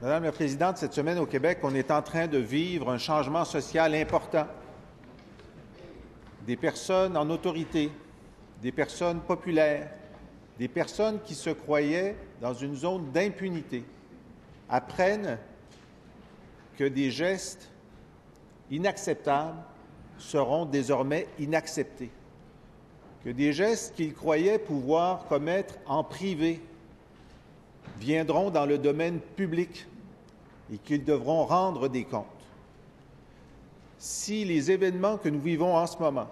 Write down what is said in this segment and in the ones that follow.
Madame la Présidente, cette semaine au Québec, on est en train de vivre un changement social important. Des personnes en autorité, des personnes populaires, des personnes qui se croyaient dans une zone d'impunité apprennent que des gestes inacceptables seront désormais inacceptés, que des gestes qu'ils croyaient pouvoir commettre en privé viendront dans le domaine public et qu'ils devront rendre des comptes. Si les événements que nous vivons en ce moment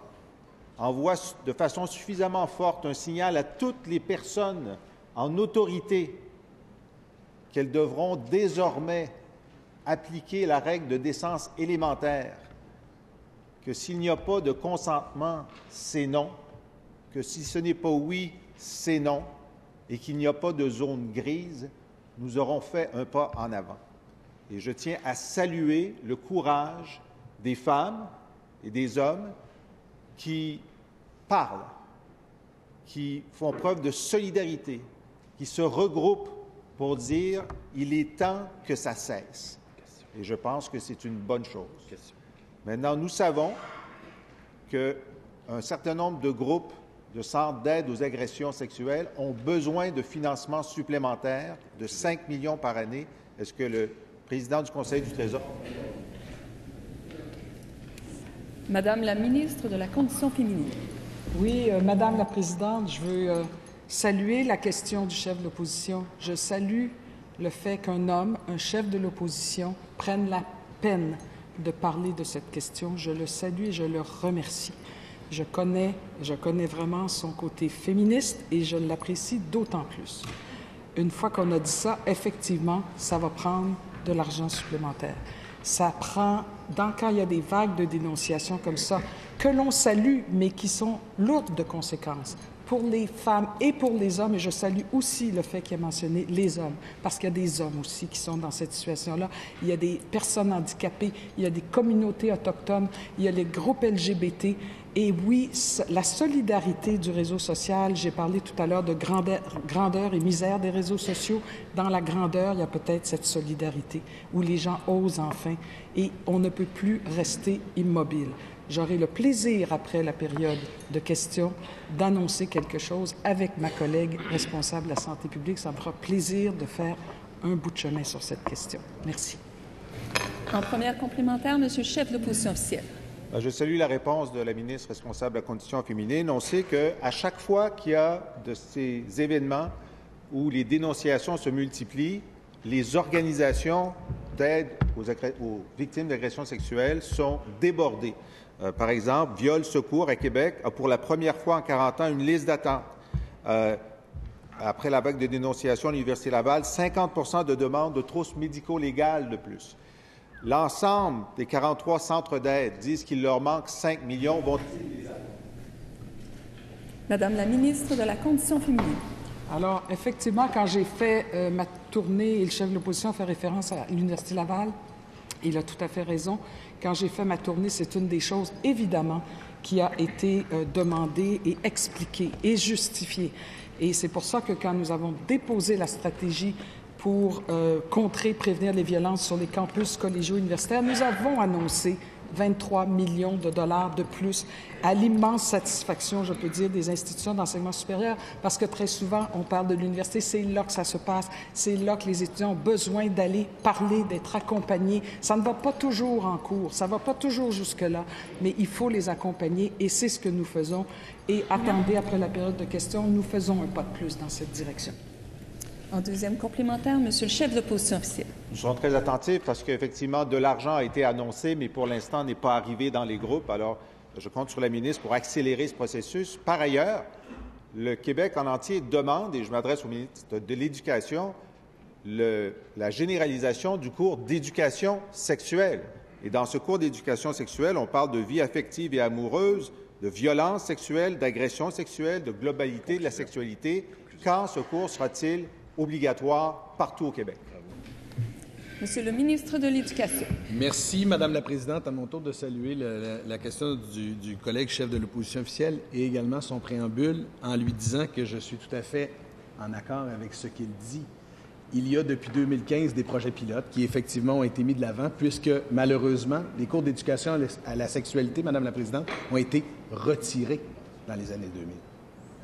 envoient de façon suffisamment forte un signal à toutes les personnes en autorité qu'elles devront désormais appliquer la règle de décence élémentaire, que s'il n'y a pas de consentement, c'est non, que si ce n'est pas oui, c'est non, et qu'il n'y a pas de zone grise, nous aurons fait un pas en avant. Et je tiens à saluer le courage des femmes et des hommes qui parlent, qui font preuve de solidarité, qui se regroupent pour dire « il est temps que ça cesse ». Et je pense que c'est une bonne chose. Maintenant, nous savons qu'un certain nombre de groupes de centres d'aide aux agressions sexuelles ont besoin de financement supplémentaire de 5 millions par année. Est-ce que le président du Conseil du Trésor... Madame la ministre de la Condition féminine. Oui, Madame la Présidente, je veux saluer la question du chef de l'opposition. Je salue le fait qu'un homme, un chef de l'opposition, prenne la peine de parler de cette question. Je le salue et je le remercie. Je connais vraiment son côté féministe et je l'apprécie d'autant plus. Une fois qu'on a dit ça, effectivement, ça va prendre de l'argent supplémentaire. Ça prend, quand il y a des vagues de dénonciation comme ça, que l'on salue, mais qui sont lourdes de conséquences pour les femmes et pour les hommes. Et je salue aussi le fait qu'il ait mentionné les hommes, parce qu'il y a des hommes aussi qui sont dans cette situation-là. Il y a des personnes handicapées, il y a des communautés autochtones, il y a les groupes LGBT. Et oui, la solidarité du réseau social, j'ai parlé tout à l'heure de grandeur et misère des réseaux sociaux. Dans la grandeur, il y a peut-être cette solidarité où les gens osent enfin et on ne peut plus rester immobile. J'aurai le plaisir, après la période de questions, d'annoncer quelque chose avec ma collègue responsable de la santé publique. Ça me fera plaisir de faire un bout de chemin sur cette question. Merci. En première complémentaire, Monsieur le chef de l'opposition officielle. Je salue la réponse de la ministre responsable de la Condition féminine. On sait qu'à chaque fois qu'il y a de ces événements où les dénonciations se multiplient, les organisations d'aide aux victimes d'agressions sexuelles sont débordées. Par exemple, Viol Secours à Québec a pour la première fois en 40 ans une liste d'attente. Après la vague de dénonciations à l'Université Laval, 50 % de demandes de trousses médico-légales de plus. L'ensemble des 43 centres d'aide disent qu'il leur manque 5 millions. Madame la ministre de la Condition féminine. Alors, effectivement, quand j'ai fait ma tournée, et le chef de l'opposition fait référence à l'Université Laval, il a tout à fait raison. Quand j'ai fait ma tournée, c'est une des choses, évidemment, qui a été demandée et expliquée et justifiée. Et c'est pour ça que quand nous avons déposé la stratégie pour contrer, prévenir les violences sur les campus collégiaux universitaires, nous avons annoncé 23 millions de dollars de plus, à l'immense satisfaction, je peux dire, des institutions d'enseignement supérieur, parce que très souvent, on parle de l'université, c'est là que ça se passe, c'est là que les étudiants ont besoin d'aller parler, d'être accompagnés. Ça ne va pas toujours en cours, ça ne va pas toujours jusque-là, mais il faut les accompagner et c'est ce que nous faisons. Et attendez, après la période de questions, nous faisons un pas de plus dans cette direction. En deuxième complémentaire, Monsieur le chef de l'opposition officielle. Nous serons très attentifs parce qu'effectivement, de l'argent a été annoncé, mais pour l'instant n'est pas arrivé dans les groupes. Alors, je compte sur la ministre pour accélérer ce processus. Par ailleurs, le Québec en entier demande, et je m'adresse au ministre de l'Éducation, la généralisation du cours d'éducation sexuelle. Et dans ce cours d'éducation sexuelle, on parle de vie affective et amoureuse, de violence sexuelle, d'agression sexuelle, de globalité de la sexualité. Quand ce cours sera-t-il obligatoire partout au Québec? Monsieur le ministre de l'Éducation. Merci, Madame la Présidente. À mon tour de saluer la question du collègue chef de l'opposition officielle et également son préambule en lui disant que je suis tout à fait en accord avec ce qu'il dit. il y a depuis 2015 des projets pilotes qui, effectivement, ont été mis de l'avant, puisque, malheureusement, les cours d'éducation à la sexualité, Madame la Présidente, ont été retirés dans les années 2000.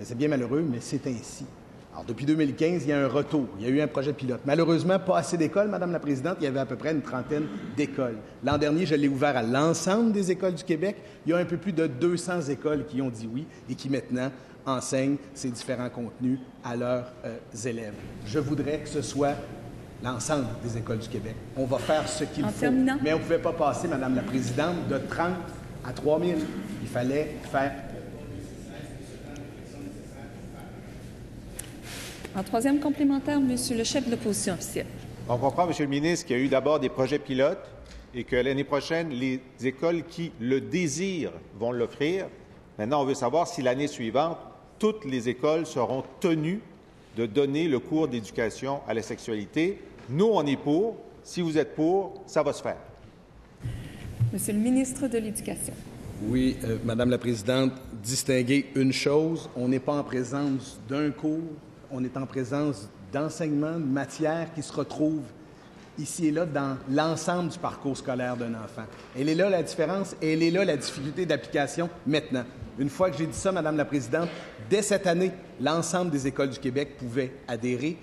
C'est bien malheureux, mais c'est ainsi. Alors, depuis 2015, il y a un retour. Il y a eu un projet pilote. Malheureusement, pas assez d'écoles, Madame la Présidente. Il y avait à peu près une trentaine d'écoles. L'an dernier, je l'ai ouvert à l'ensemble des écoles du Québec. Il y a un peu plus de 200 écoles qui ont dit oui et qui, maintenant, enseignent ces différents contenus à leurs élèves. Je voudrais que ce soit l'ensemble des écoles du Québec. On va faire ce qu'il faut. Terminant. Mais on ne pouvait pas passer, Madame la Présidente, de 30 à 3 000. Il fallait faire... En troisième complémentaire, Monsieur le chef de l'opposition officielle. On comprend, Monsieur le ministre, qu'il y a eu d'abord des projets pilotes et que l'année prochaine, les écoles qui le désirent vont l'offrir. Maintenant, on veut savoir si l'année suivante, toutes les écoles seront tenues de donner le cours d'éducation à la sexualité. Nous, on est pour. Si vous êtes pour, ça va se faire. Monsieur le ministre de l'Éducation. Oui, Madame la Présidente, distinguer une chose, on n'est pas en présence d'un cours, on est en présence d'enseignements, de matières qui se retrouvent ici et là dans l'ensemble du parcours scolaire d'un enfant. Elle est là la différence et elle est là la difficulté d'application maintenant. Une fois que j'ai dit ça, Madame la Présidente, dès cette année, l'ensemble des écoles du Québec pouvaient adhérer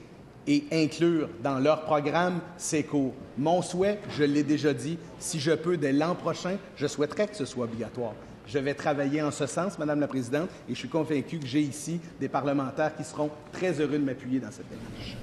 et inclure dans leur programme ces cours. Mon souhait, je l'ai déjà dit, si je peux, dès l'an prochain, je souhaiterais que ce soit obligatoire. Je vais travailler en ce sens, Madame la Présidente, et je suis convaincu que j'ai ici des parlementaires qui seront très heureux de m'appuyer dans cette démarche.